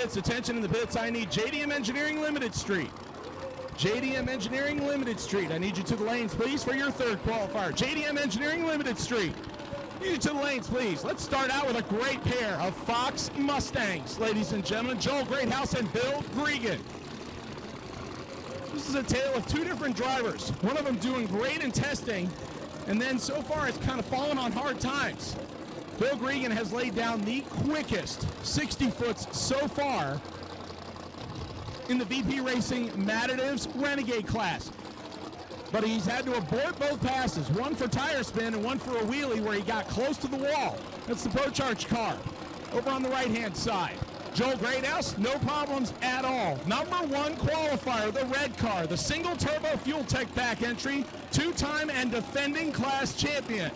pits. Attention in the pits. I need JDM Engineering Limited Street. JDM Engineering Limited Street. I need you to the lanes, please, for your third qualifier. JDM Engineering Limited Street. Need you to the lanes, please. Let's start out with a great pair of Fox Mustangs, ladies and gentlemen. Joel Greathouse and Bill Bregen. This is a tale of two different drivers. One of them doing great in testing, and then so far it's kind of fallen on hard times. Bill Bregen has laid down the quickest 60 foots so far in the VP Racing Mattatives Renegade class. But he's had to abort both passes, one for tire spin and one for a wheelie where he got close to the wall. That's the Pro Charge car over on the right-hand side. Joel Greathouse, no problems at all. Number one qualifier, the red car, the single turbo fuel tech back entry, two-time and defending class champion.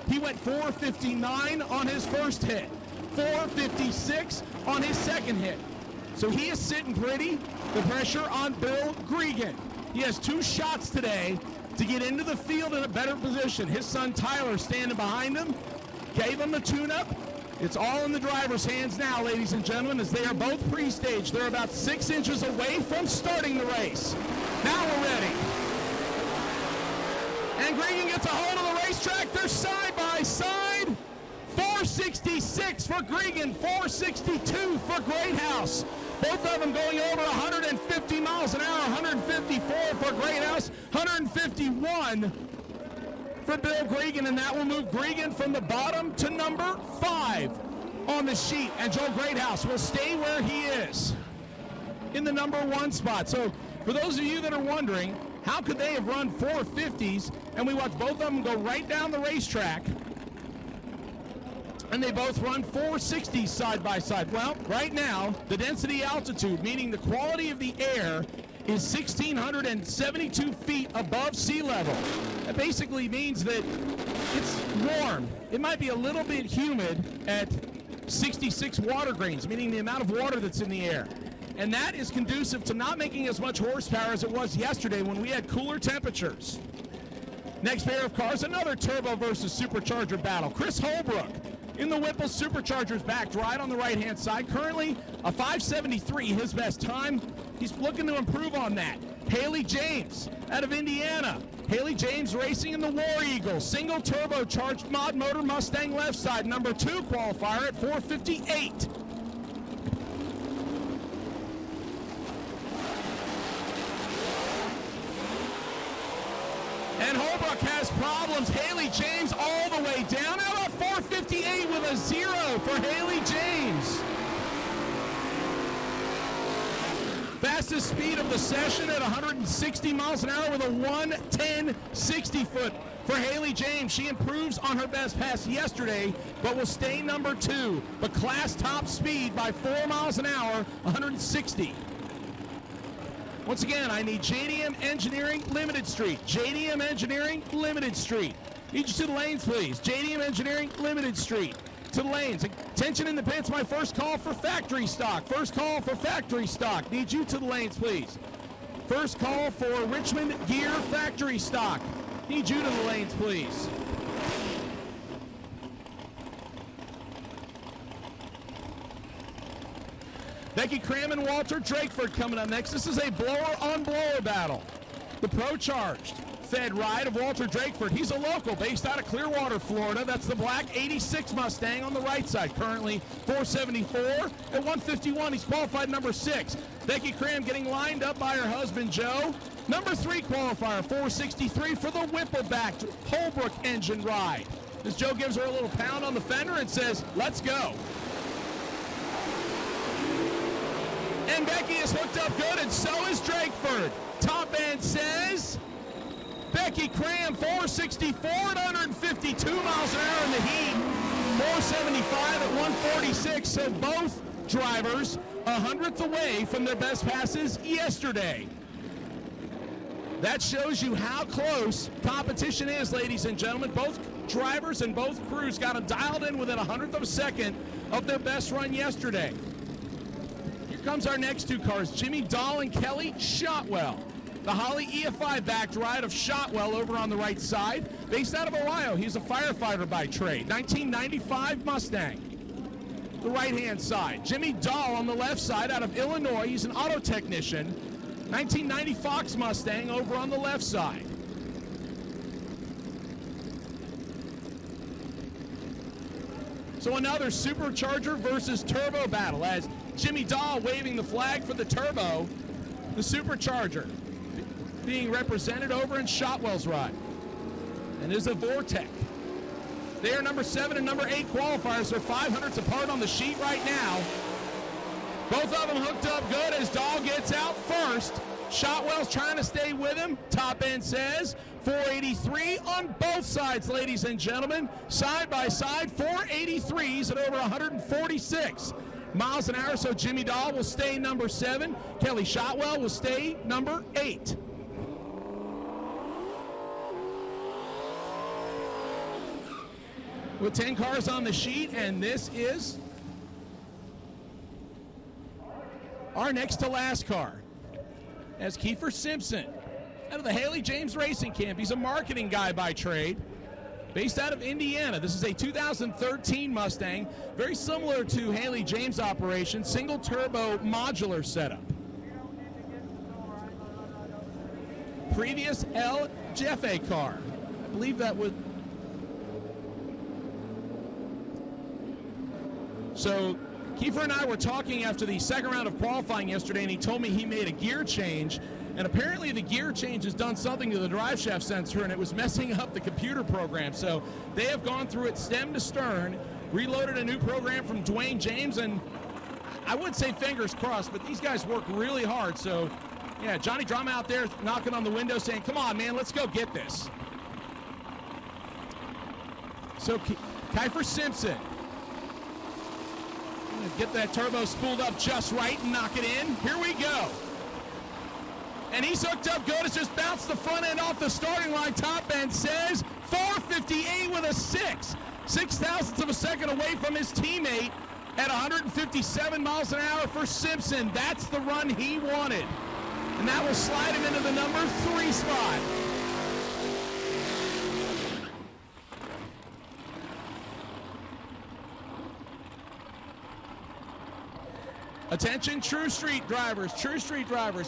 He went 459 on his first hit, 456 on his second hit. So he is sitting pretty. The pressure on Bill Bregen. He has two shots today to get into the field in a better position. His son Tyler standing behind him, gave him the tune-up. It's all in the driver's hands now, ladies and gentlemen, as they are both pre-staged. They're about 6 inches away from starting the race. Now we're ready. And Bregen gets a hold of the racetrack. They're side by side. 466 for Bregen, 462 for Greathouse. Both of them going over 150 miles an hour, 154 for Greathouse, 151 for Bill Bregen, and that will move Bregen from the bottom to number 5 on the sheet. And Joel Greathouse will stay where he is in the number 1 spot. So for those of you that are wondering, how could they have run 450s and we watched both of them go right down the racetrack and they both run 460s side by side? Well, right now, the density altitude, meaning the quality of the air, is 1,672 feet above sea level. That basically means that it's warm. It might be a little bit humid at 66 water grains, meaning the amount of water that's in the air. And that is conducive to not making as much horsepower as it was yesterday when we had cooler temperatures. Next pair of cars, another turbo versus supercharger battle. Chris Holbrook in the Whipple Superchargers backed right on the right-hand side. Currently a 573, his best time. He's looking to improve on that. Haley James out of Indiana. Haley James racing in the War Eagle, single turbocharged mod motor Mustang left side, number 2 qualifier at 458. And Holbrook has problems. Haley James all the way down. How about 458 with a 0 for Haley James? Fastest speed of the session at 160 miles an hour with a 110.60 foot for Haley James. She improves on her best pass yesterday, but will stay number 2. But class top speed by 4 miles an hour, 160. Once again, I need JDM Engineering Limited Street. JDM Engineering Limited Street. Need you to the lanes, please. JDM Engineering Limited Street. To the lanes. Attention in the pits. My first call for factory stock. First call for factory stock. Need you to the lanes, please. First call for Richmond Gear factory stock. Need you to the lanes, please. Becky Cram and Walter Drakeford coming up next. This is a blower-on-blower battle. The Pro Charged Fed ride of Walter Drakeford. He's a local based out of Clearwater, Florida. That's the black 86 Mustang on the right side. Currently 474 at 151. He's qualified number 6. Becky Cram getting lined up by her husband, Joe. Number 3 qualifier, 463 for the Whipple-backed Holbrook engine ride. As Joe gives her a little pound on the fender and says, let's go. And Becky is hooked up good, and so is Drakeford. Top end says Becky Cram, 464 at 152 miles an hour in the heat. 475 at 146. So both drivers 100th away from their best passes yesterday. That shows you how close competition is, ladies and gentlemen. Both drivers and both crews got them dialed in within 100th of a second of their best run yesterday. Comes our next 2 cars, Jimmy Dahl and Kelly Shotwell. The Holly EFI backed ride of Shotwell over on the right side. Based out of Ohio, he's a firefighter by trade. 1995 Mustang. the right-hand side. Jimmy Dahl on the left side out of Illinois. He's an auto technician. 1990 Fox Mustang over on the left side. So another supercharger versus turbo battle as Jimmy Dahl waving the flag for the turbo. The supercharger being represented over in Shotwell's ride. And is a Vortec. They are number 7 and number 8 qualifiers. They're 500ths apart on the sheet right now. Both of them hooked up good as Dahl gets out first. Shotwell's trying to stay with him. Top end says 483 on both sides, ladies and gentlemen. Side by side, 483s at over 146 miles an hour. So Jimmy Dahl will stay number 7. Kelly Shotwell will stay number 8. With 10 cars on the sheet, and this is our next to last car. As Kiefer Simpson out of the Haley James Racing Camp. He's a marketing guy by trade, based out of Indiana. This is a 2013 Mustang, very similar to Haley James' operation, single turbo modular setup. Previous El Jefe car. I believe that would. So Kiefer and I were talking after the second round of qualifying yesterday, and he told me he made a gear change, and apparently the gear change has done something to the drive shaft sensor, and it was messing up the computer program. So they have gone through it stem to stern, reloaded a new program from Dwayne James, and I would say fingers crossed, but these guys work really hard. So yeah, Johnny Drama out there knocking on the window saying, come on, man, let's go get this. So Kiefer Simpson, get that turbo spooled up just right and knock it in. Here we go. And he's hooked up good. It's just bounced the front end off the starting line. Top end says 458 with a 6 thousandths of a second away from his teammate at 157 miles an hour for Simpson. That's the run he wanted. And that will slide him into the number 3 spot. Attention, True Street drivers,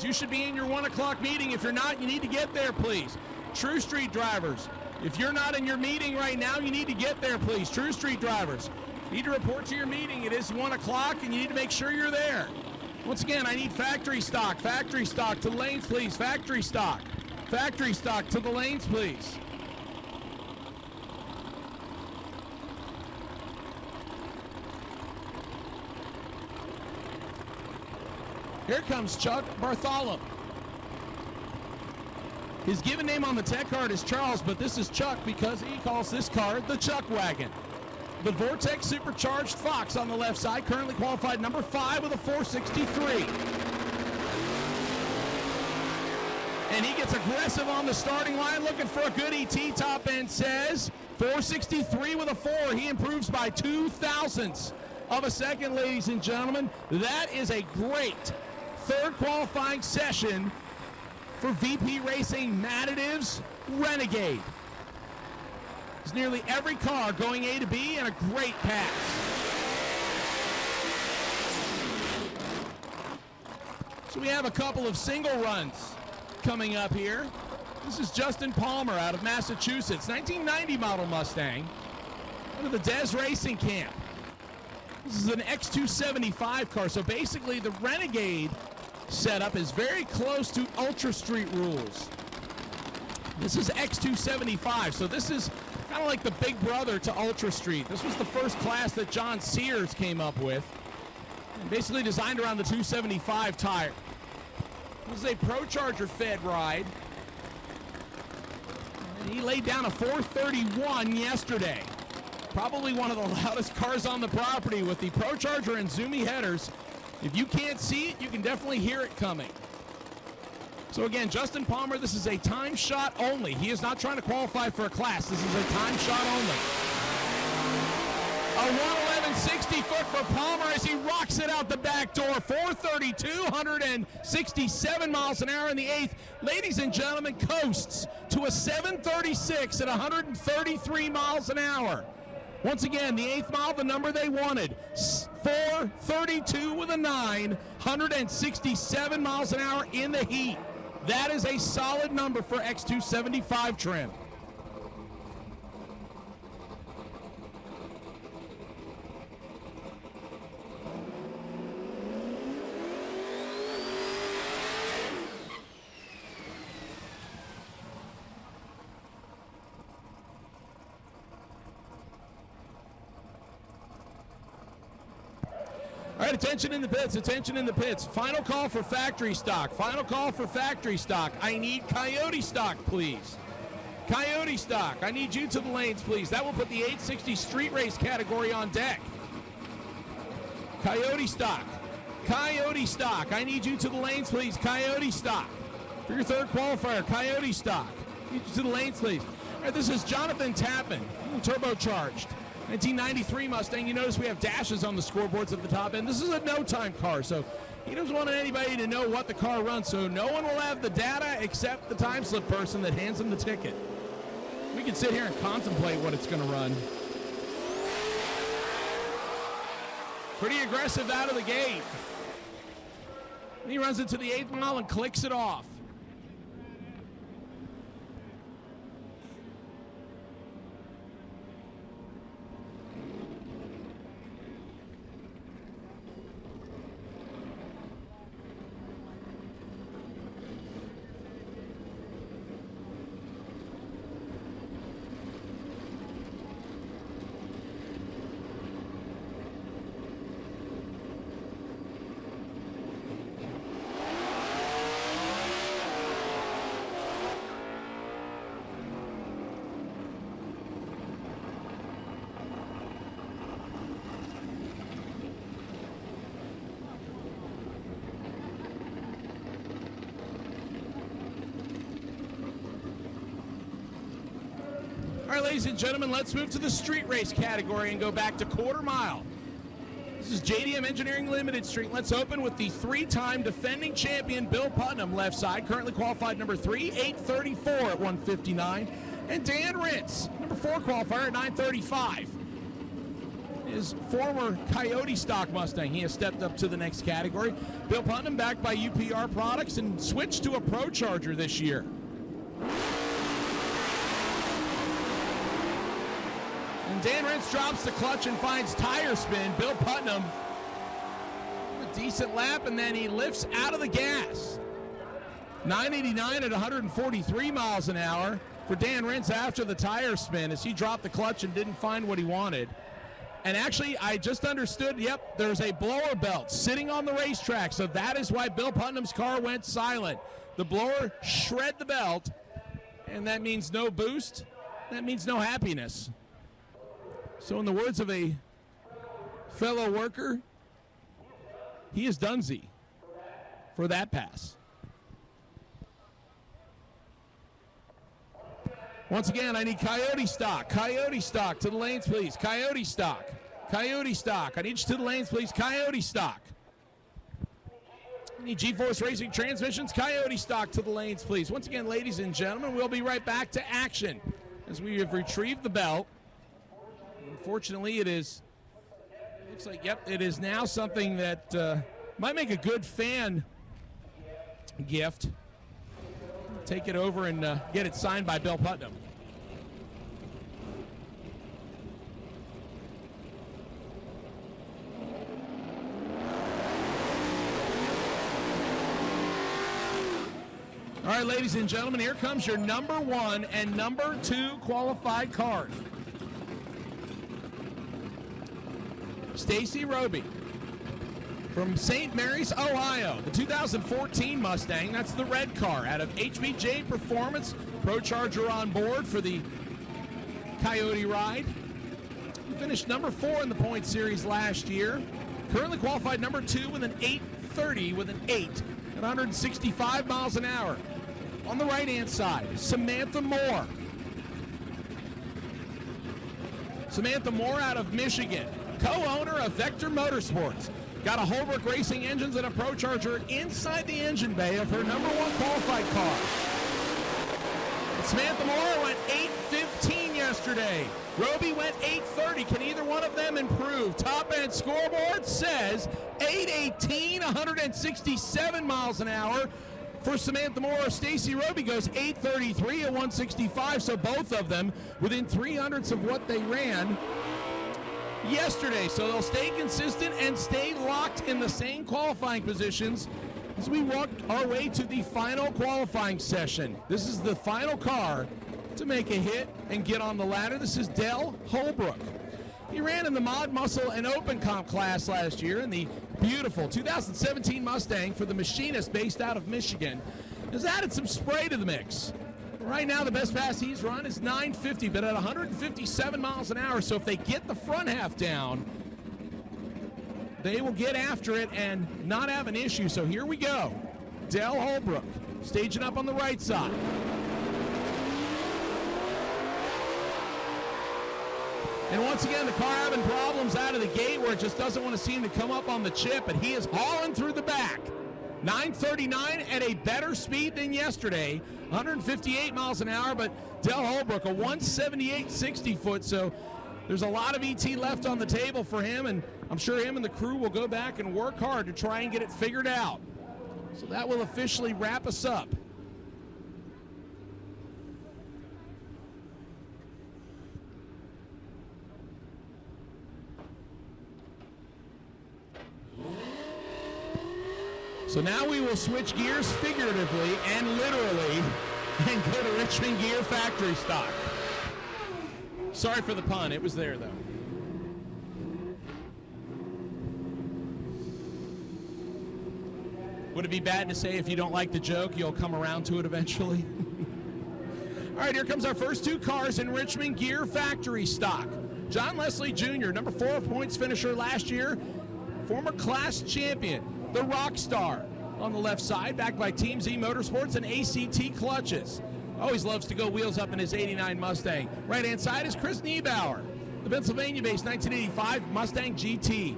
you should be in your 1 o'clock meeting. If you're not, you need to get there, please. True Street drivers, if you're not in your meeting right now, you need to get there, please. True Street drivers, you need to report to your meeting. It is 1 o'clock, and you need to make sure you're there. Once again, I need factory stock to the lanes, please. Factory stock to the lanes, please. Here comes Chuck Bartholomew. His given name on the tech card is Charles, but this is Chuck because he calls this car the Chuck Wagon. The Vortex Supercharged Fox on the left side, currently qualified number 5 with a 463. And he gets aggressive on the starting line, looking for a good ET. Top end says 463 with a 4. He improves by 2 thousandths of a second, ladies and gentlemen. That is a great third qualifying session for VP Racing Mattative's Renegade. It's nearly every car going A to B and a great pass. So we have a couple of single runs coming up here. This is Justin Palmer out of Massachusetts, 1990 model Mustang, out of the Des Racing Camp. This is an X275 car, so basically the Renegade setup is very close to Ultra Street rules. This is X275, so this is kind of like the big brother to Ultra Street. This was the first class that John Sears came up with, basically designed around the 275 tire. This is a ProCharger fed ride, and he laid down a 431 yesterday. Probably one of the loudest cars on the property with the ProCharger and Zoomy headers. If you can't see it, you can definitely hear it coming. So again, Justin Palmer, this is a time shot only. He is not trying to qualify for a class. This is a time shot only. A 111.60 foot for Palmer as he rocks it out the back door. 432, 167 miles an hour in the 8th. Ladies and gentlemen, coasts to a 736 at 133 miles an hour. Once again, the 8th mile, the number they wanted, 4:32 with a 9, 167 miles an hour in the heat. That is a solid number for X275 trim. All right, attention in the pits, attention in the pits. Final call for factory stock, final call for factory stock. I need Coyote stock, please. Coyote stock, I need you to the lanes, please. That will put the 860 street race category on deck. Coyote stock, Coyote stock, I need you to the lanes, please. Coyote stock. For your third qualifier, Coyote stock. I need you to the lanes, please. All right, this is Jonathan Tappan, turbocharged. 1993 Mustang. You notice we have dashes on the scoreboards at the top end. This is a no-time car, so he doesn't want anybody to know what the car runs, so no one will have the data except the time slip person that hands him the ticket. We can sit here and contemplate what it's going to run. Pretty aggressive out of the gate. And he runs into the 8th mile and clicks it off. All right, ladies and gentlemen, let's move to the street race category and go back to quarter mile. This is JDM Engineering Limited Street. Let's open with the 3-time defending champion, Bill Putnam, left side, currently qualified number 3, 8:34 at 1:59. And Dan Rintz, number 4 qualifier at 9:35. His former Coyote stock Mustang. He has stepped up to the next category. Bill Putnam, backed by UPR Products, and switched to a Pro Charger this year. And Dan Rintz drops the clutch and finds tire spin. Bill Putnam, a decent lap, and then he lifts out of the gas. 989 at 143 miles an hour for Dan Rintz after the tire spin as he dropped the clutch and didn't find what he wanted. And actually, I just understood, yep, there's a blower belt sitting on the racetrack, so that is why Bill Putnam's car went silent. The blower shred the belt, and that means no boost. That means no happiness. So in the words of a fellow worker, he is donesy for that pass. Once again, I need Coyote stock. Coyote stock to the lanes, please. Coyote stock. Coyote stock. I need you to the lanes, please. Coyote stock. I need G-Force Racing Transmissions. Coyote stock to the lanes, please. Once again, ladies and gentlemen, we'll be right back to action as we have retrieved the belt. Unfortunately, it looks like, yep, it is now something that might make a good fan gift. Take it over and get it signed by Bill Putnam. All right, ladies and gentlemen, here comes your number 1 and number 2 qualified cars. Stacy Roby from St. Mary's, Ohio, the 2014 Mustang. That's the red car out of HBJ Performance. Pro Charger on board for the Coyote ride. He finished number 4 in the point series last year. Currently qualified number 2 with an 8:30 with an 8 at 165 miles an hour. On the right-hand side, Samantha Moore. Samantha Moore out of Michigan, co-owner of Vector Motorsports. Got a Holbrook Racing engines and a Pro Charger inside the engine bay of her number 1 qualified car. Samantha Moore went 8:15 yesterday. Roby went 8:30. Can either one of them improve? Top end scoreboard says 8:18, 167 miles an hour. For Samantha Moore, Stacy Roby goes 8:33 at 165, so both of them within 300ths of what they ran yesterday. So they'll stay consistent and stay locked in the same qualifying positions as we walk our way to the final qualifying session. This is the final car to make a hit and get on the ladder. This is Dell Holbrook. He ran in the Mod Muscle and Open Comp class last year in the beautiful 2017 Mustang for the machinist based out of Michigan. Has added some spray to the mix. Right now, the best pass he's run is 950, but at 157 miles an hour. So if they get the front half down, they will get after it and not have an issue. So here we go. Dell Holbrook staging up on the right side. And once again, the car having problems out of the gate where it just doesn't want to seem to come up on the chip, but he is hauling through the back. 939 at a better speed than yesterday, 158 miles an hour, but Dell Holbrook, a 178 60-foot, so there's a lot of ET left on the table for him, and I'm sure him and the crew will go back and work hard to try and get it figured out. So that will officially wrap us up. So now we will switch gears figuratively and literally and go to Richmond Gear factory stock. Sorry for the pun, it was there though. Would it be bad to say if you don't like the joke, you'll come around to it eventually? All right, here comes our first two cars in Richmond Gear factory stock. John Leslie Jr., number 4 points finisher last year, former class champion. The Rockstar on the left side, backed by Team Z Motorsports and ACT Clutches. Always loves to go wheels up in his 89 Mustang. Right-hand side is Chris Niebauer, the Pennsylvania-based 1985 Mustang GT.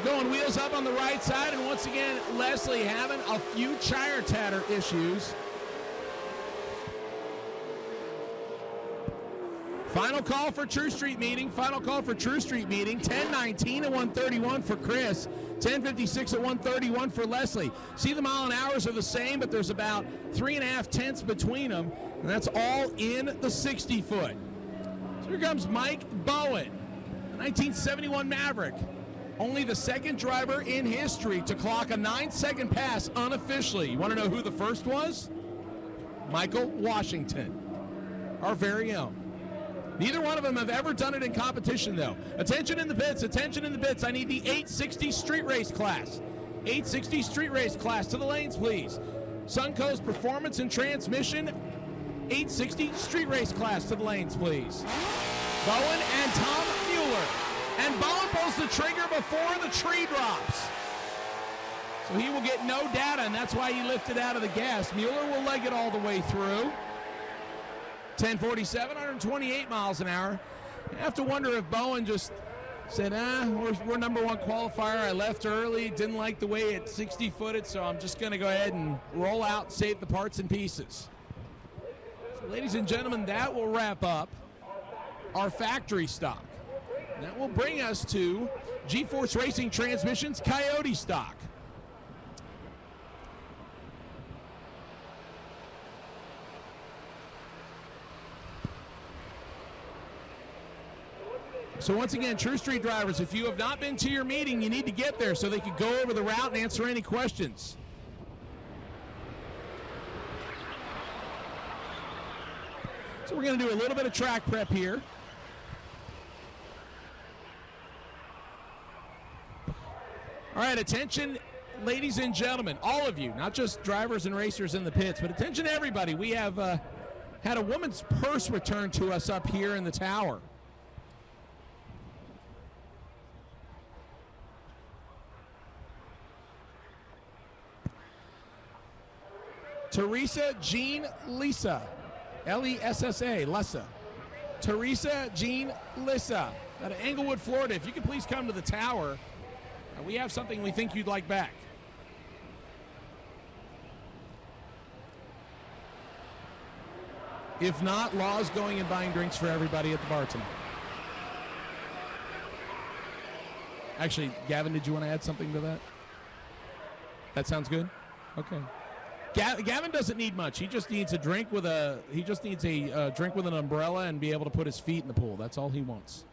Going wheels up on the right side, and once again, Leslie having a few tire tatter issues. Final call for True Street meeting. 10:19 at 131 for Chris. 10:56 at 131 for Leslie. See, the mile an hours are the same, but there's about 3.5 tenths between them, and that's all in the 60-foot. So here comes Mike Bowen, 1971 Maverick. Only the second driver in history to clock a 9-second pass unofficially. You want to know who the first was? Michael Washington, our very own. Neither one of them have ever done it in competition, though. Attention in the pits, attention in the pits. I need the 860 street race class. 860 street race class to the lanes, please. Suncoast Performance and Transmission, 860 street race class to the lanes, please. Bowen and Tom Mueller. And Bowen pulls the trigger before the tree drops. So he will get no data, and that's why he lifted out of the gas. Mueller will leg it all the way through. 10:47, 128 miles an hour. I have to wonder if Bowen just said, we're number one qualifier. I left early, didn't like the way it 60-footed, so I'm just going to go ahead and roll out, save the parts and pieces. So, ladies and gentlemen, that will wrap up our factory stock. And that will bring us to G-Force Racing Transmissions Coyote stock. So once again, True Street drivers, if you have not been to your meeting, you need to get there so they can go over the route and answer any questions. So we're going to do a little bit of track prep here. All right, attention, ladies and gentlemen, all of you, not just drivers and racers in the pits, but attention everybody. We have had a woman's purse returned to us up here in the tower. Teresa Jean Lisa, L-E-S-S-A, Lessa. Teresa Jean Lissa out of Englewood, Florida. If you could please come to the tower, we have something we think you'd like back. If not, Law's going and buying drinks for everybody at the bar tonight. Actually, Gavin, did you want to add something to that? That sounds good? Okay. Gavin doesn't need much. He just needs a drink with a drink with an umbrella and be able to put his feet in the pool. That's all he wants.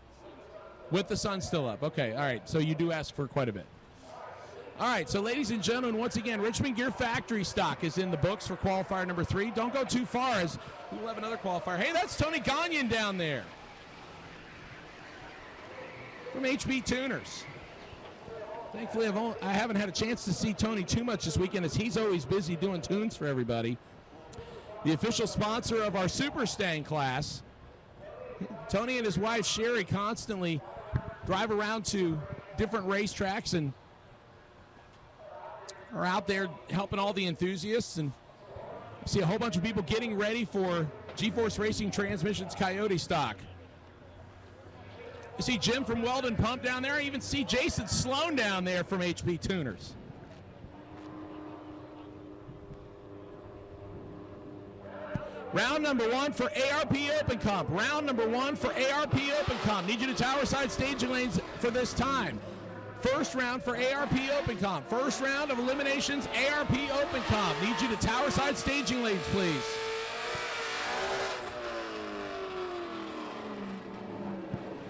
With the sun still up. Okay, all right. So you do ask for quite a bit. All right, so ladies and gentlemen, once again, Richmond Gear Factory stock is in the books for qualifier number 3. Don't go too far as we'll have another qualifier. Hey, that's Tony Gagnon down there from HB Tuners. Thankfully, I haven't had a chance to see Tony too much this weekend as he's always busy doing tunes for everybody. The official sponsor of our Super Stang class. Tony and his wife, Sherry, constantly drive around to different racetracks and are out there helping all the enthusiasts, and I see a whole bunch of people getting ready for G-Force Racing Transmissions Coyote stock. You see Jim from Weldon Pump down there. I even see Jason Sloan down there from HB Tuners. Round number 1 for ARP Open Comp. Round number 1 for ARP Open Comp. Need you to tower side staging lanes for this time. First round for ARP Open Comp. First round of eliminations, ARP Open Comp. Need you to tower side staging lanes, please.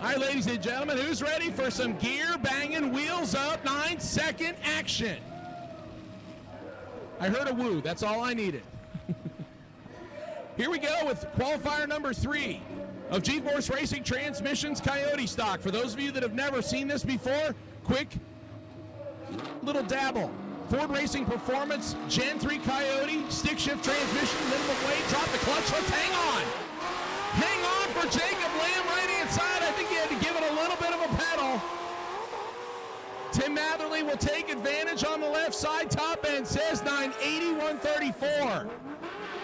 All right, ladies and gentlemen, who's ready for some gear banging, wheels up, 9-second action? I heard a woo. That's all I needed. Here we go with qualifier number 3 of G-Force Racing Transmissions Coyote stock. For those of you that have never seen this before, quick little dabble. Ford Racing Performance, Gen 3 Coyote, stick shift transmission, minimum weight, drop the clutch, let's hang on. Hang on for Jacob Lamb, right hand side. I think he had to give it a little bit of a pedal. Tim Matherly will take advantage on the left side. Top end says 980-134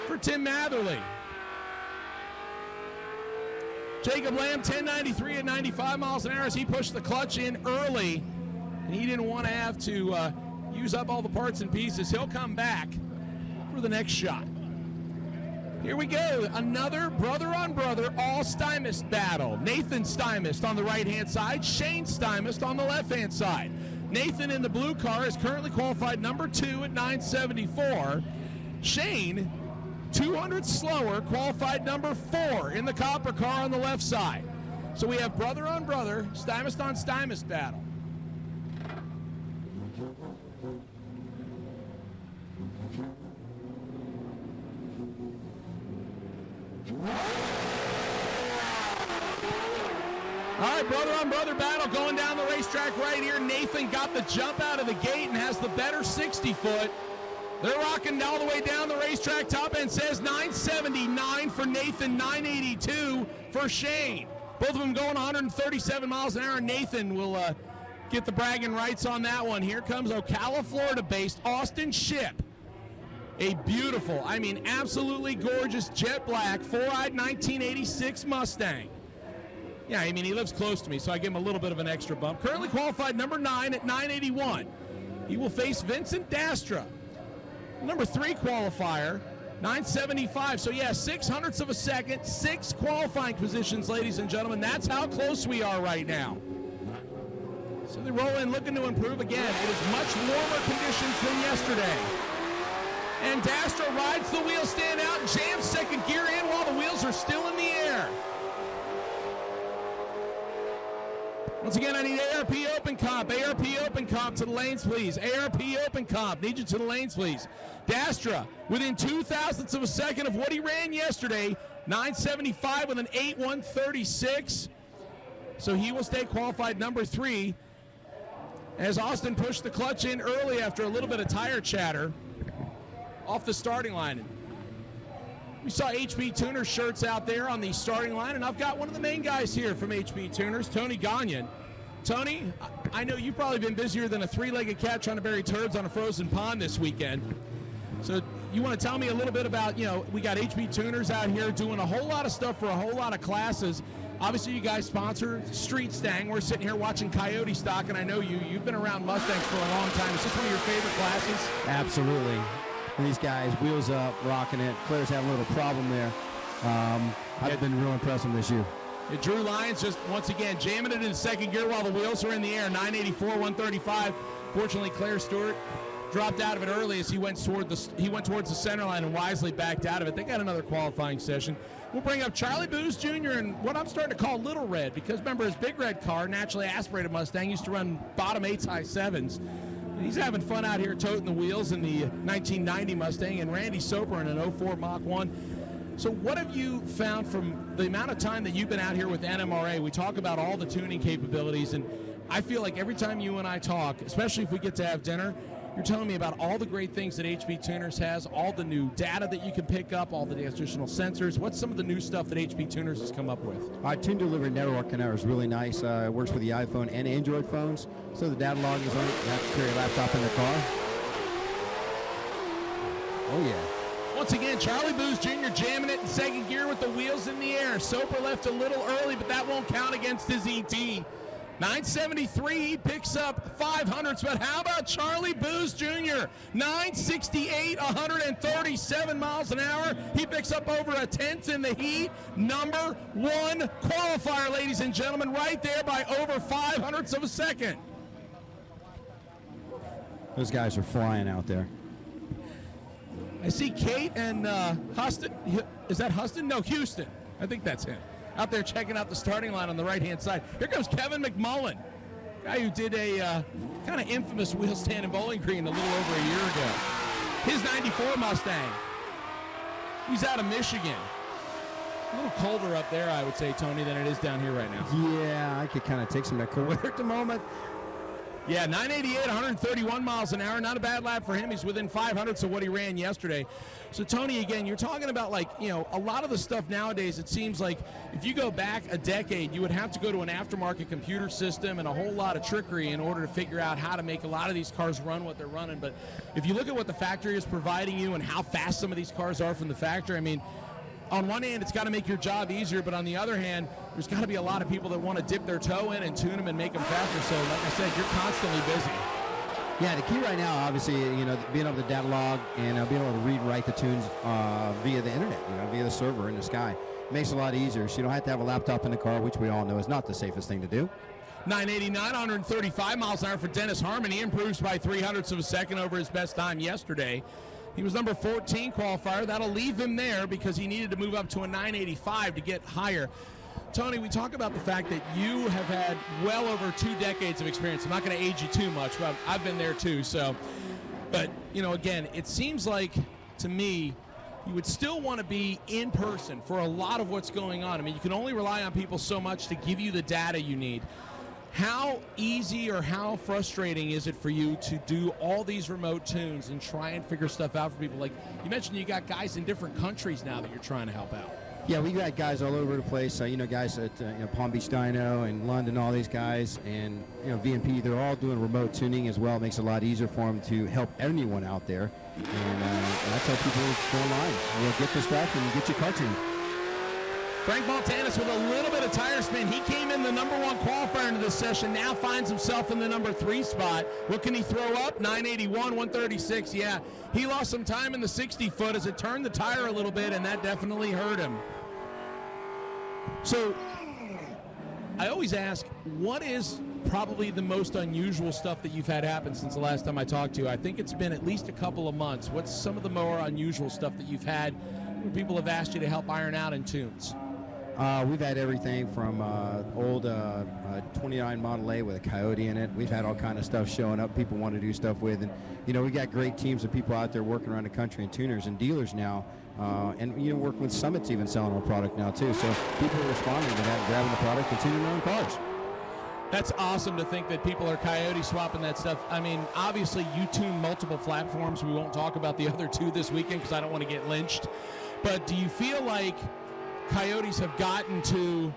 for Tim Matherly. Jacob Lamb, 1093 at 95 miles an hour as he pushed the clutch in early, and he didn't want to have to use up all the parts and pieces. He'll come back for the next shot. Here we go, another brother-on-brother all-Stymist battle. Nathan Stymist on the right-hand side, Shane Stymist on the left-hand side. Nathan in the blue car is currently qualified number 2 at 974. Shane, 200 slower, qualified number 4 in the copper car on the left side. So we have brother-on-brother, Stymist on Stymist battle. All right, brother-on-brother battle going down the racetrack right here. Nathan got the jump out of the gate and has the better 60-foot. They're rocking all the way down the racetrack. Top end says 979 for Nathan, 982 for Shane. Both of them going 137 miles an hour. Nathan will get the bragging rights on that one. Here comes Ocala, Florida-based Austin Shipp. A beautiful, I mean absolutely gorgeous jet black 4-eyed 1986 Mustang. Yeah, I mean he lives close to me, so I give him a little bit of an extra bump. Currently qualified number 9 at 981. He will face Vincent Dastra. Number 3 qualifier, 975. So yeah, 0.06 of a second, 6 qualifying positions, ladies and gentlemen. That's how close we are right now. So they roll in looking to improve again. It is much warmer conditions than yesterday. And Dastra rides the wheel stand out and jams second gear in while the wheels are still in the air. Once again, I need ARP Open Comp. ARP Open Comp to the lanes, please. ARP Open Comp. Need you to the lanes, please. Dastra, within 0.02 of a second of what he ran yesterday, 975 with an 8.136. So he will stay qualified number 3 as Austin pushed the clutch in early after a little bit of tire chatter off the starting line. We saw HB Tuners shirts out there on the starting line, and I've got one of the main guys here from HB Tuners, Tony Gagnon. Tony, I know you've probably been busier than a 3-legged cat trying to bury turds on a frozen pond this weekend. So you want to tell me a little bit about, we got HB Tuners out here doing a whole lot of stuff for a whole lot of classes. Obviously, you guys sponsor Street Stang. We're sitting here watching Coyote stock, and I know you've been around Mustangs for a long time. Is this one of your favorite classes? Absolutely. These guys, wheels up, rocking it. Claire's having a little problem there. I've been real impressed with him this year. Drew Lyons just, once again, jamming it in second gear while the wheels are in the air. 984, 135. Fortunately, Claire Stewart dropped out of it early as he went towards the center line and wisely backed out of it. They got another qualifying session. We'll bring up Charlie Booz Jr. and what I'm starting to call Little Red, because remember his big red car, naturally aspirated Mustang, used to run bottom 8s, high 7s. He's having fun out here toting the wheels in the 1990 Mustang, and Randy Soper in an 04 Mach 1. So what have you found from the amount of time that you've been out here with NMRA? We talk about all the tuning capabilities, and I feel like every time you and I talk, especially if we get to have dinner, you're telling me about all the great things that HP Tuners has, all the new data that you can pick up, all the additional sensors. What's some of the new stuff that HP Tuners has come up with? Our tune delivery network is really nice. It works with the iPhone and Android phones, so the data logging is on it. You have to carry a laptop in the car. Oh, yeah. Once again, Charlie Booz Jr. jamming it in second gear with the wheels in the air. Soper left a little early, but that won't count against his ET. 973, he picks up 500s, but how about Charlie Booz Jr.? 968, 137 miles an hour. He picks up over a 10th in the heat. Number one qualifier, ladies and gentlemen, right there by over 500ths of a second. Those guys are flying out there. I see Kate and Huston. Is that Huston? No, Houston. I think that's him. Out there checking out the starting line on the right-hand side. Here comes Kevin Mcmullen, guy who did a kind of infamous wheel stand in Bowling Green a little over a year ago. His 94 Mustang. He's out of Michigan. A little colder up there, I would say, Tony, than it is down here right now. Yeah, I could kind of take some of that cold weather at the moment. Yeah, 988, 131 miles an hour. Not a bad lap for him. He's within 500ths of what he ran yesterday. So, Tony, again, you're talking about, like, you know, a lot of the stuff nowadays, it seems like if you go back a decade, you would have to go to an aftermarket computer system and a whole lot of trickery in order to figure out how to make a lot of these cars run what they're running. But if you look at what the factory is providing you and how fast some of these cars are from the factory, I mean, on one hand, it's got to make your job easier, but on the other hand, there's got to be a lot of people that want to dip their toe in and tune them and make them faster. So, like I said, you're constantly busy. Yeah, the key right now, obviously, you know, being able to data log and being able to read and write the tunes via the internet, you know, via the server in the sky, makes it a lot easier. So you don't have to have a laptop in the car, which we all know is not the safest thing to do. 989, 135 miles an hour for Dennis Harmon. He improves by 300ths of a second over his best time yesterday. He was number 14 qualifier. That'll leave him there because he needed to move up to a 985 to get higher. Tony, we talk about the fact that you have had well over 2 decades of experience. I'm not going to age you too much, but I've been there too. So, but, you know, again, it seems like, to me, you would still want to be in person for a lot of what's going on. I mean, you can only rely on people so much to give you the data you need. How easy or how frustrating is it for you to do all these remote tunes and try and figure stuff out for people? Like you mentioned, you got guys in different countries now that you're trying to help out. Yeah, we got guys all over the place. You know, guys at Palm Beach Dyno and London, all these guys, and you know, VMP. They're all doing remote tuning as well. It makes it a lot easier for them to help anyone out there. And that's how people go online. You'll get the stuff and get your car tuned. Frank Montanis with a little bit of tire spin. He came in the number 1 qualifier into this session, now finds himself in the number 3 spot. What can he throw up? 981, 136. Yeah, he lost some time in the 60-foot as it turned the tire a little bit, and that definitely hurt him. So I always ask, what is probably the most unusual stuff that you've had happen since the last time I talked to you? I think it's been at least a couple of months. What's some of the more unusual stuff that you've had where people have asked you to help iron out in tunes? We've had everything from old 29 Model A with a Coyote in it. We've had all kind of stuff showing up people want to do stuff with. And, you know, we got great teams of people out there working around the country and tuners and dealers now. And, you know, working with Summits even selling our product now, too. So people are responding to that, grabbing the product and tuning their own cars. That's awesome to think that people are Coyote swapping that stuff. I mean, obviously, you tune multiple platforms. We won't talk about the other 2 this weekend because I don't want to get lynched. But do you feel like Coyotes have gotten to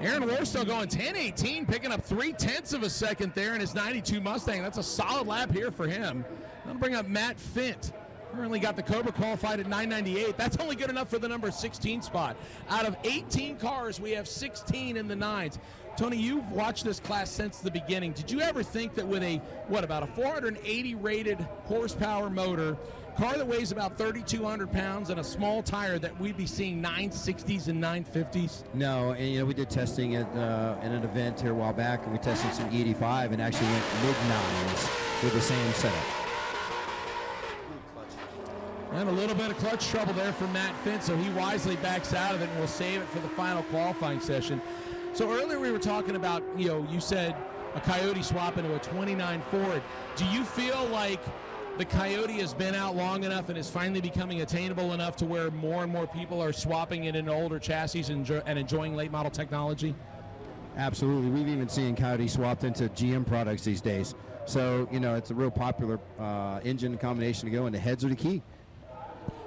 Aaron Warstow going 10-18, picking up 0.3 of a second there in his 92 Mustang. That's a solid lap here for him. I'll bring up Matt Fint. Currently got the Cobra qualified at 998. That's only good enough for the number 16 spot. Out of 18 cars, we have 16 in the 9s. Tony, you've watched this class since the beginning. Did you ever think that with a, about a 480 rated horsepower motor car that weighs about 3,200 pounds and a small tire that we'd be seeing 960s and 950s? No, and we did testing at an event here a while back, and we tested some E85 and actually went mid-9s with the same setup. And a little bit of clutch trouble there from Matt Finn, so he wisely backs out of it, and we'll save it for the final qualifying session. So earlier we were talking about, you said a Coyote swap into a 29 Ford. Do you feel like the Coyote has been out long enough and is finally becoming attainable enough to where more and more people are swapping it into older chassis and enjoying late model technology? Absolutely. We've even seen Coyote swapped into GM products these days. So, it's a real popular engine combination to go, and the heads are the key.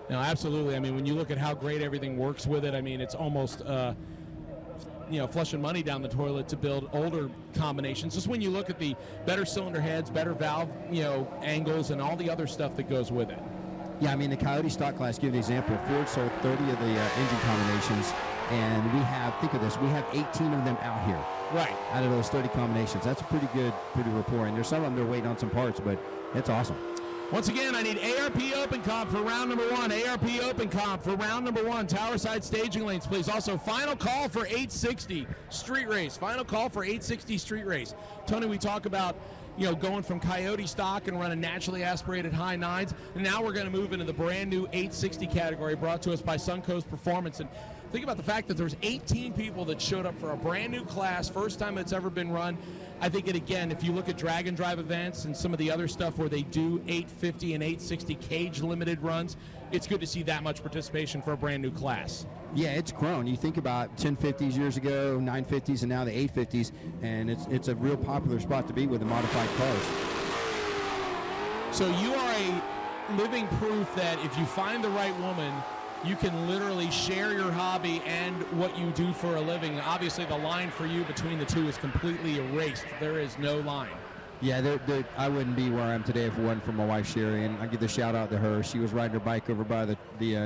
No, absolutely. I mean, when you look at how great everything works with it, I mean, it's almost flushing money down the toilet to build older combinations. Just when you look at the better cylinder heads, better valve, angles, and all the other stuff that goes with it. Yeah, I mean, the Coyote stock class, give an example, Ford sold 30 of the engine combinations, and we have 18 of them out here. Right. Out of those 30 combinations. That's a pretty rapport, and there's some of them that are waiting on some parts, but it's awesome. Once again, I need ARP Open Comp for round number 1. ARP Open Comp for round number 1. Tower side staging lanes, please. Also, final call for 860 street race. Final call for 860 street race. Tony, we talk about, going from Coyote stock and running naturally aspirated high 9s. And now we're going to move into the brand new 860 category brought to us by Suncoast Performance. And think about the fact that there's 18 people that showed up for a brand new class, first time it's ever been run. I think if you look at drag and drive events and some of the other stuff where they do 850 and 860 cage limited runs, it's good to see that much participation for a brand new class. Yeah, it's grown. You think about 1050s years ago, 950s, and now the 850s, and it's a real popular spot to be with the modified cars. So you are a living proof that if you find the right woman, you can literally share your hobby and what you do for a living. Obviously, the line for you between the two is completely erased. There is no line. Yeah, I wouldn't be where I am today if it wasn't for my wife, Sherry, and I give the shout out to her. She was riding her bike over by the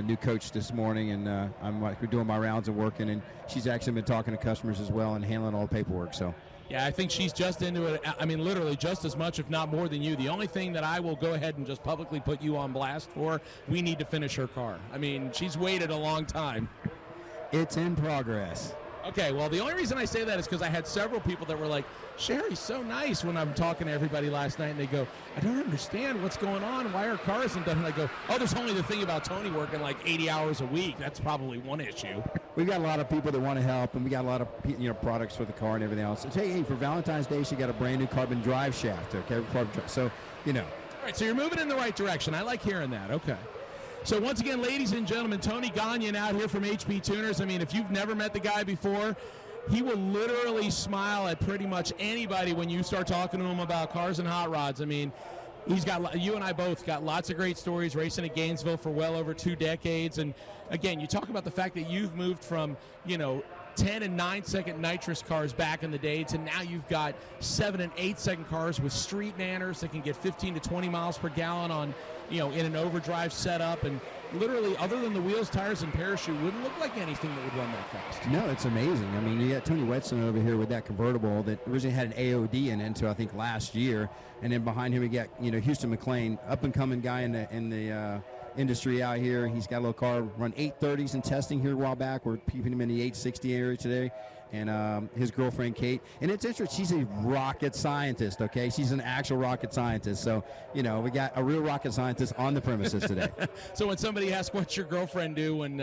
new coach this morning, and we're doing my rounds and working, and she's actually been talking to customers as well and handling all the paperwork. So. Yeah, I think she's just into it. I mean, literally just as much, if not more than you. The only thing that I will go ahead and just publicly put you on blast for, we need to finish her car. I mean, she's waited a long time. It's in progress. Okay, well, the only reason I say that is because I had several people that were like, Sherry's so nice when I'm talking to everybody last night, and they go, I don't understand what's going on, why her car isn't done. And I go, there's only the thing about Tony working like 80 hours a week. That's probably one issue. We've got a lot of people that want to help, and we got a lot of products for the car and everything else. So, hey, for Valentine's Day, she got a brand new carbon drive shaft. Okay, so All right, so you're moving in the right direction. I like hearing that. Okay. So once again, ladies and gentlemen, Tony Gagnon out here from HP Tuners. I mean, if you've never met the guy before, he will literally smile at pretty much anybody when you start talking to him about cars and hot rods. I mean, you and I both got lots of great stories racing at Gainesville for well over 2 decades. And again, you talk about the fact that you've moved from, 10 and 9 second nitrous cars back in the day to now you've got 7 and 8 second cars with street manners that can get 15 to 20 miles per gallon on, in an overdrive setup, and literally, other than the wheels, tires, and parachute, wouldn't look like anything that would run that fast. No, it's amazing. I mean, you got Tony Wetson over here with that convertible that originally had an AOD in it until I think last year, and then behind him we got Houston McLean, up and coming guy in the industry out here. He's got a little car, run 830s in testing here a while back. We're peeping him in the 860 area today. And his girlfriend, Kate. And it's interesting, she's a rocket scientist, okay? She's an actual rocket scientist. So, we got a real rocket scientist on the premises today. So when somebody asks what's your girlfriend do when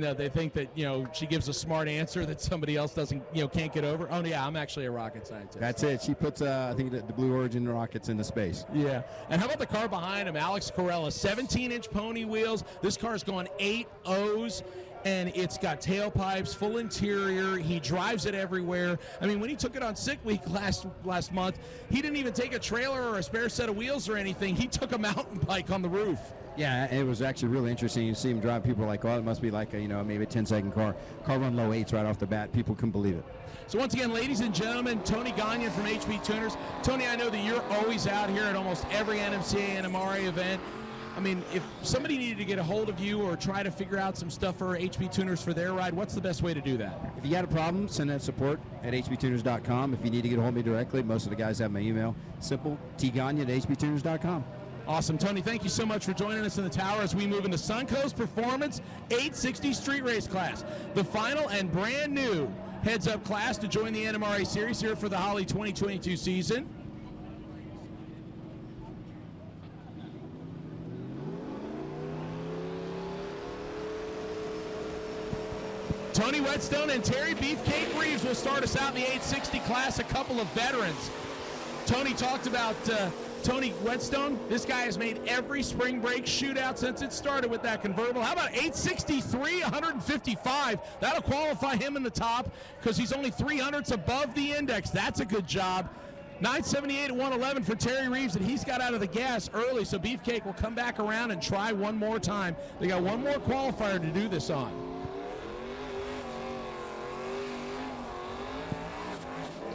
they think that, she gives a smart answer that somebody else doesn't, can't get over, oh, yeah, I'm actually a rocket scientist. That's it. She puts, I think, the Blue Origin rockets into space. Yeah. And how about the car behind him, Alex Corella, 17-inch pony wheels. This car's going 8 O's. And it's got tailpipes, full interior. He drives it everywhere. I mean, when he took it on Sick Week last month, he didn't even take a trailer or a spare set of wheels or anything. He took a mountain bike on the roof. Yeah, it was actually really interesting. You see him drive, people are like, it must be like a, maybe a 10-second car. Car run low 8s right off the bat. People couldn't believe it. So once again, ladies and gentlemen, Tony Gagnon from HP Tuners. Tony, I know that you're always out here at almost every NMCA NMRA event. I mean, if somebody needed to get a hold of you or try to figure out some stuff for HP Tuners for their ride, what's the best way to do that? If you got a problem, send that support at hptuners.com. If you need to get a hold of me directly, most of the guys have my email. Simple, tgagnon at hptuners.com. Awesome. Tony, thank you so much for joining us in the tower as we move into Suncoast Performance 860 Street Race class. The final and brand new heads-up class to join the NMRA series here for the Holly 2022 season. Tony Whetstone and Terry Beefcake Reeves will start us out in the 860 class, a couple of veterans. Tony talked about Tony Whetstone. This guy has made every spring break shootout since it started with that convertible. How about 863, 155? That'll qualify him in the top because he's only 300ths above the index. That's a good job. 978 at 111 for Terry Reeves, and he's got out of the gas early, so Beefcake will come back around and try one more time. They got one more qualifier to do this on.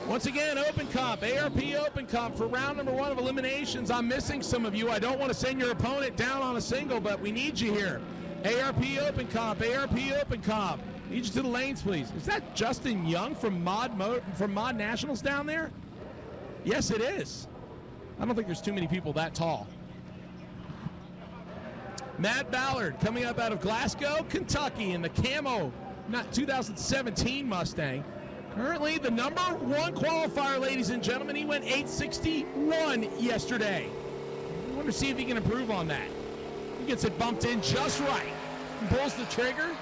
Once again, Open Comp, ARP Open Comp for round number 1 of eliminations. I'm missing some of you. I don't want to send your opponent down on a single, but we need you here. ARP Open Comp, ARP Open Comp. Need you to the lanes, please. Is that Justin Young from Mod Nationals down there? Yes, it is. I don't think there's too many people that tall. Matt Ballard coming up out of Glasgow, Kentucky in the camo 2017 Mustang. Currently the number 1 qualifier, ladies and gentlemen. He went 861 yesterday. I wonder to see if he can improve on that. He gets it bumped in just right. Pulls the trigger.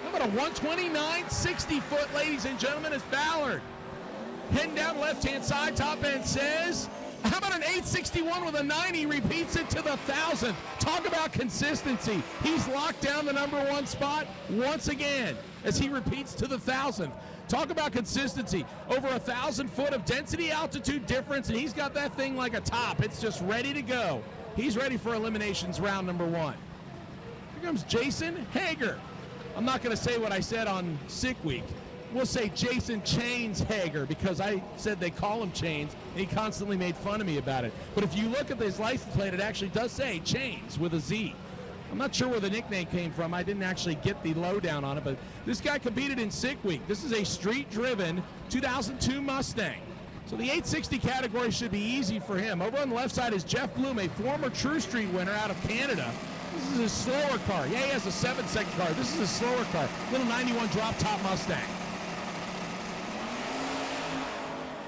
How about a 129, 60-foot, ladies and gentlemen, is Ballard. Heading down left-hand side, top end says, how about an 861 with a 90? Repeats it to the 1,000th. Talk about consistency. He's locked down the number 1 spot once again as he repeats to the 1,000th. Talk about consistency. Over 1,000 foot of density altitude difference, and he's got that thing like a top. It's just ready to go. He's ready for eliminations round number 1. Here comes Jason Hager. I'm not going to say what I said on Sick Week. We'll say Jason Chains Hager because I said they call him Chains, and he constantly made fun of me about it. But if you look at his license plate, it actually does say Chains with a Z. I'm not sure where the nickname came from. I didn't actually get the lowdown on it, but this guy competed in Sick Week. This is a street-driven 2002 Mustang. So the 860 category should be easy for him. Over on the left side is Jeff Bloom, a former True Street winner out of Canada. This is his slower car. Yeah, he has a 7-second car. This is his slower car. Little 91 drop-top Mustang.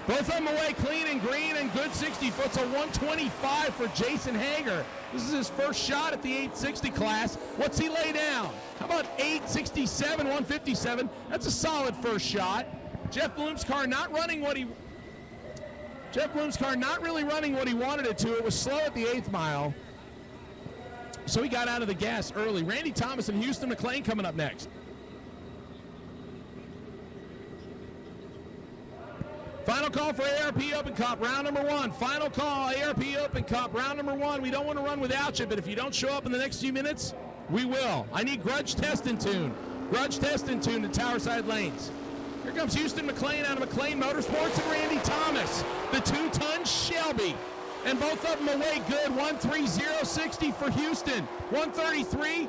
Both of them away clean and green and good 60 foot. So 125 for Jason Hager. This is his first shot at the 860 class. What's he lay down? How about 867, 157? That's a solid first shot. Jeff Bloom's car not running what he... Jeff Bloom's car not really running what he wanted it to. It was slow at the 8th mile. So he got out of the gas early. Randy Thomas and Houston McLean coming up next. Final call for ARP Open Cup, round number 1. Final call, ARP Open Cup, round number 1. We don't want to run without you, but if you don't show up in the next few minutes, we will. I need Grudge Test and Tune. Grudge Test and Tune to Towerside Lanes. Here comes Houston McLean out of McLean Motorsports and Randy Thomas, the 2-ton Shelby. And both of them away good, 130.60 for Houston, 133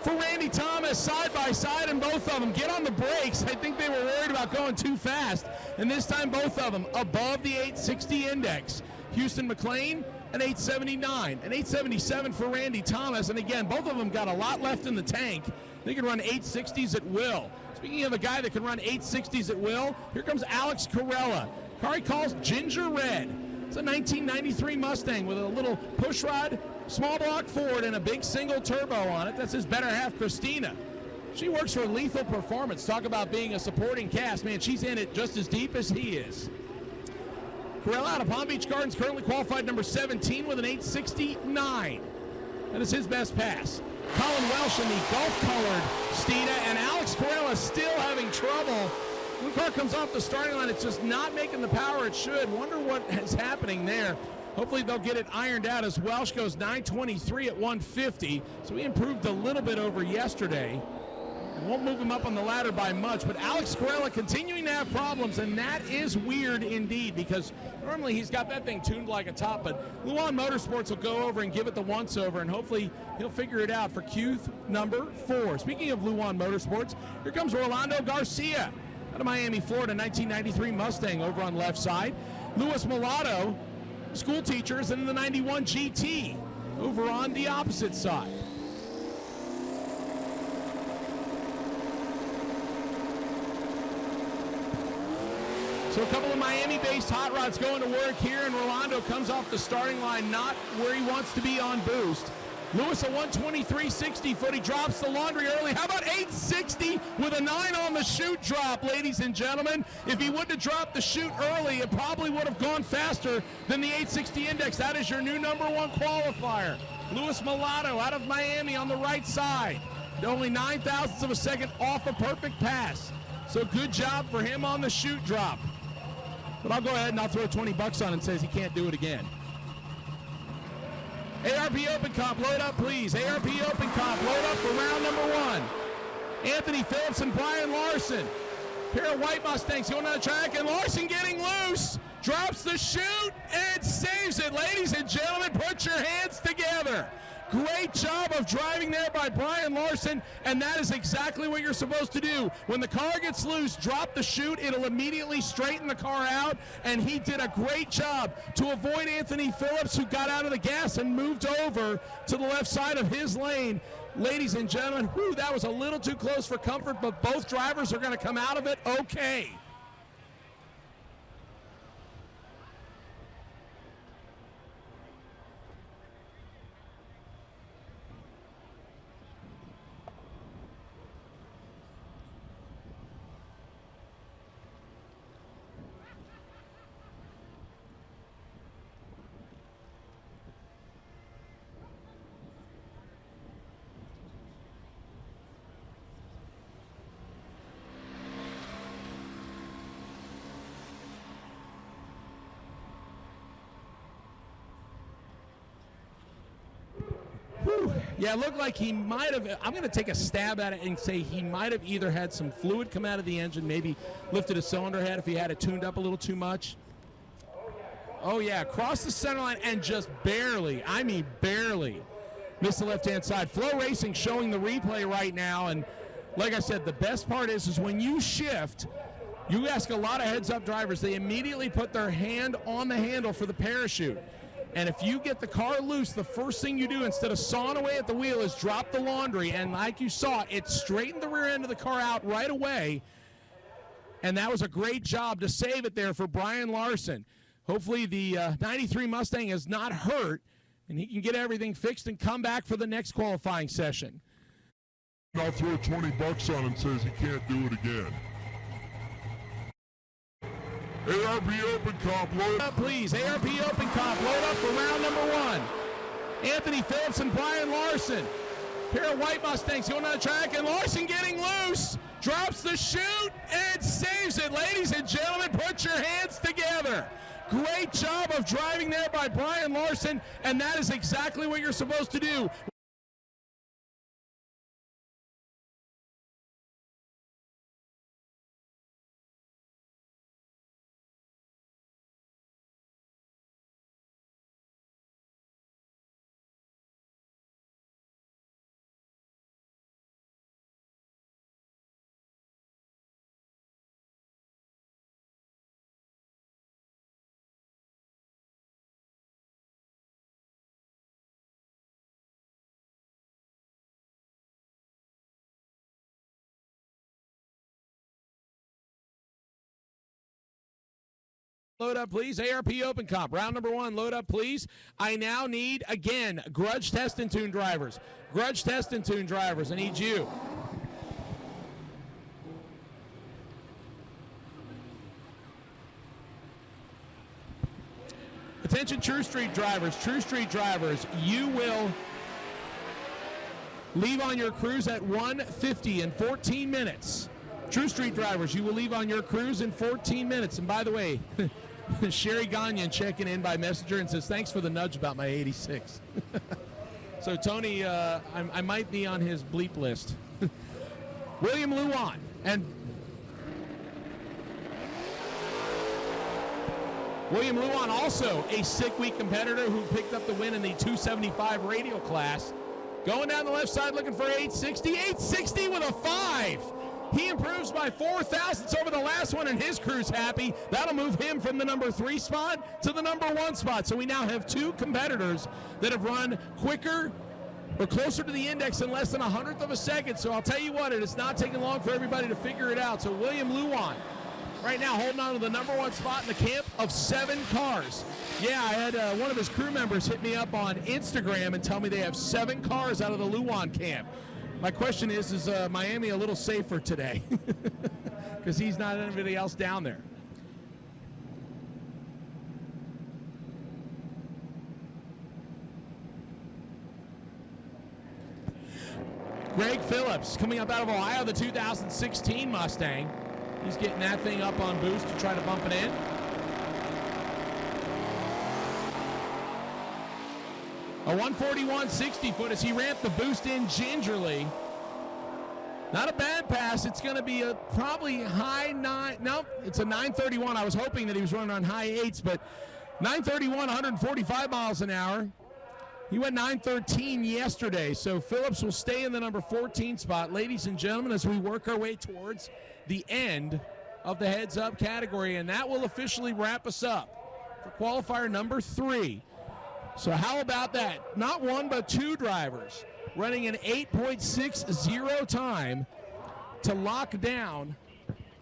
for Randy Thomas, side by side, and both of them get on the brakes. I think they were worried about going too fast, and this time both of them above the 860 index. Houston McLean, an 879, an 877 for Randy Thomas, and again, both of them got a lot left in the tank. They can run 860s at will. Speaking of a guy that can run 860s at will, here comes Alex Corella. Car he calls Ginger Red. It's a 1993 Mustang with a little pushrod, small block Ford, and a big single turbo on it. That's his better half, Christina. She works for Lethal Performance. Talk about being a supporting cast. Man, she's in it just as deep as he is. Corella out of Palm Beach Gardens, currently qualified number 17 with an 869. That is his best pass. Colin Welsh in the golf-colored Steeda, and Alex Corella still having trouble. When the car comes off the starting line, it's just not making the power it should. Wonder what is happening there. Hopefully they'll get it ironed out as Welsh goes 923 at 150. So he improved a little bit over yesterday. Won't move him up on the ladder by much, but Alex Corella continuing to have problems, and that is weird indeed because normally he's got that thing tuned like a top, but Luan Motorsports will go over and give it the once-over, and hopefully he'll figure it out for Q number 4. Speaking of Luan Motorsports, here comes Rolando Garcia out of Miami, Florida, 1993 Mustang over on the left side. Luis Mulatto school teachers and the 91 GT over on the opposite side. So a couple of Miami-based hot rods going to work here, and Rolando comes off the starting line not where he wants to be on boost. Lewis a 123.60 foot. He drops the laundry early. How about 860 with a 9 on the chute drop, ladies and gentlemen? If he wouldn't have dropped the chute early, it probably would have gone faster than the 860 index. That is your new #1 qualifier. Lewis Mulatto out of Miami on the right side. Only 9 thousandths of a second off a perfect pass. So good job for him on the chute drop. But I'll go ahead and I'll throw 20 bucks on and says he can't do it again. ARP Open Comp, load up, please. ARP Open Comp, load up for round #1. Anthony Phillips and Brian Larson. Pair of white Mustangs going on the track, and Larson getting loose. Drops the chute and saves it. Ladies and gentlemen, put your hands together. Great job of driving there by Brian Larson, and that is exactly what you're supposed to do. When the car gets loose, drop the chute. It'll immediately straighten the car out, and he did a great job to avoid Anthony Phillips, who got out of the gas and moved over to the left side of his lane. Ladies and gentlemen, whew, that was a little too close for comfort, but both drivers are going to come out of it okay. Yeah, it looked like he might have, I'm going to take a stab at it and say he might have either had some fluid come out of the engine, maybe lifted a cylinder head if he had it tuned up a little too much. Oh, yeah, across the center line and just barely, I mean barely, missed the left-hand side. Flow Racing showing the replay right now, and like I said, the best part is when you shift, you ask a lot of heads-up drivers, they immediately put their hand on the handle for the parachute. And if you get the car loose, the first thing you do instead of sawing away at the wheel is drop the laundry. And like you saw, it straightened the rear end of the car out right away. And that was a great job to save it there for Brian Larson. Hopefully the 93 Mustang is not hurt, and he can get everything fixed and come back for the next qualifying session. I'll throw 20 bucks on him, says he can't do it again. ARP Open Comp, load up, please. ARP Open Comp, load up for round #1. Anthony Phillips and Brian Larson. Pair of white Mustangs going on the track, and Larson getting loose. Drops the chute and saves it. Ladies and gentlemen, put your hands together. Great job of driving there by Brian Larson, and that is exactly what you're supposed to do. Load up, please. ARP Open Comp. Round #1, load up, please. I now need, again, grudge test and tune drivers. Grudge test and tune drivers. I need you. Attention, True Street drivers. True Street drivers, you will leave on your cruise at 1:50 in 14 minutes. True Street drivers, you will leave on your cruise in 14 minutes. And by the way, Sherry Gagnon checking in by messenger and says, thanks for the nudge about my 86. So, Tony, I might be on his bleep list. William Luan. And William Luan, also a sick week competitor who picked up the win in the 275 radial class. Going down the left side looking for 860. 860 with a 5. He improves by 4 thousandths over the last one, and his crew's happy. That'll move him from the number 3 spot to the number 1 spot. So we now have 2 competitors that have run quicker or closer to the index in less than 100th of a second. So I'll tell you what, it is not taking long for everybody to figure it out. So William Luan right now holding on to the number 1 spot in the camp of 7 cars. Yeah, I had one of his crew members hit me up on Instagram and tell me they have 7 cars out of the Luan camp. My question is Miami a little safer today? Because he's not anybody else down there. Greg Phillips coming up out of Ohio, the 2016 Mustang. He's getting that thing up on boost to try to bump it in. A 141 60-foot as he ramped the boost in gingerly. Not a bad pass. It's going to be a probably high 9. No, it's a 931. I was hoping that he was running on high 8s, but 931, 145 miles an hour. He went 913 yesterday, so Phillips will stay in the number 14 spot. Ladies and gentlemen, as we work our way towards the end of the heads-up category, and that will officially wrap us up for qualifier number 3. So how about that? Not 1, but 2 drivers running an 8.60 time to lock down